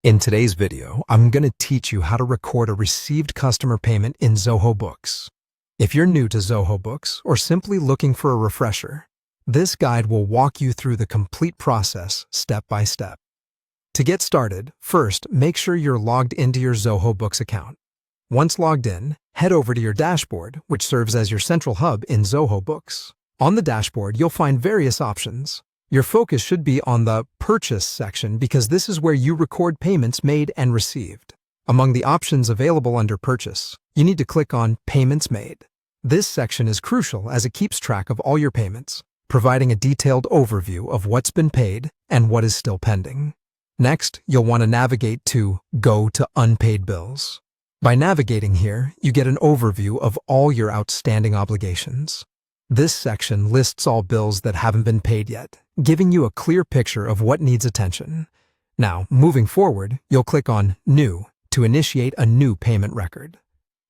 In today's video, I'm going to teach you how to record a received customer payment in Zoho Books. If you're new to Zoho Books or simply looking for a refresher, this guide will walk you through the complete process step by step. To get started, first make sure you're logged into your Zoho Books account. Once logged in, head over to your dashboard, which serves as your central hub in Zoho Books. On the dashboard, you'll find various options. Your focus should be on the Purchase section because this is where you record payments made and received. Among the options available under Purchase, you need to click on Payments Made. This section is crucial as it keeps track of all your payments, providing a detailed overview of what's been paid and what is still pending. Next, you'll want to navigate to Go to Unpaid Bills. By navigating here, you get an overview of all your outstanding obligations. This section lists all bills that haven't been paid yet, giving you a clear picture of what needs attention. Now, moving forward, you'll click on New to initiate a new payment record.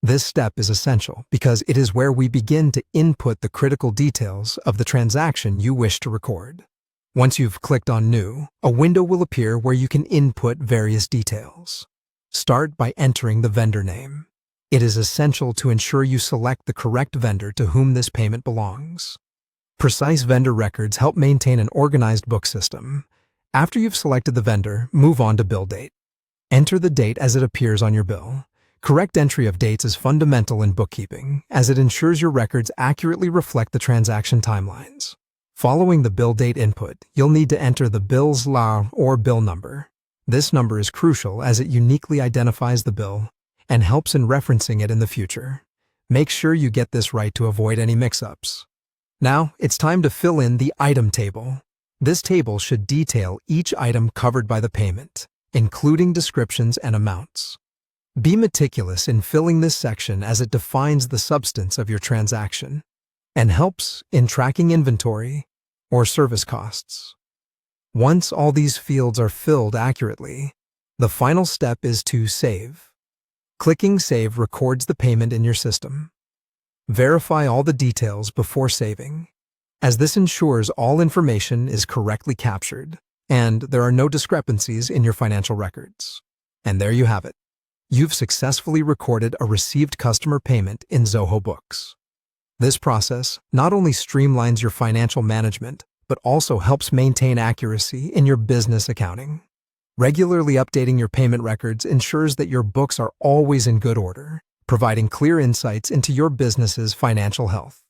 This step is essential because it is where we begin to input the critical details of the transaction you wish to record. Once you've clicked on New, a window will appear where you can input various details. Start by entering the vendor name. It is essential to ensure you select the correct vendor to whom this payment belongs. Precise vendor records help maintain an organized book system. After you've selected the vendor, move on to bill date. Enter the date as it appears on your bill. Correct entry of dates is fundamental in bookkeeping, as it ensures your records accurately reflect the transaction timelines. Following the bill date input, you'll need to enter the bill's LA or bill number. This number is crucial as it uniquely identifies the bill and helps in referencing it in the future. Make sure you get this right to avoid any mix-ups. Now, it's time to fill in the item table. This table should detail each item covered by the payment, including descriptions and amounts. Be meticulous in filling this section as it defines the substance of your transaction and helps in tracking inventory or service costs. Once all these fields are filled accurately, the final step is to save. Clicking Save records the payment in your system. Verify all the details before saving, as this ensures all information is correctly captured and there are no discrepancies in your financial records. And there you have it. You've successfully recorded a received customer payment in Zoho Books. This process not only streamlines your financial management, but also helps maintain accuracy in your business accounting. Regularly updating your payment records ensures that your books are always in good order, providing clear insights into your business's financial health.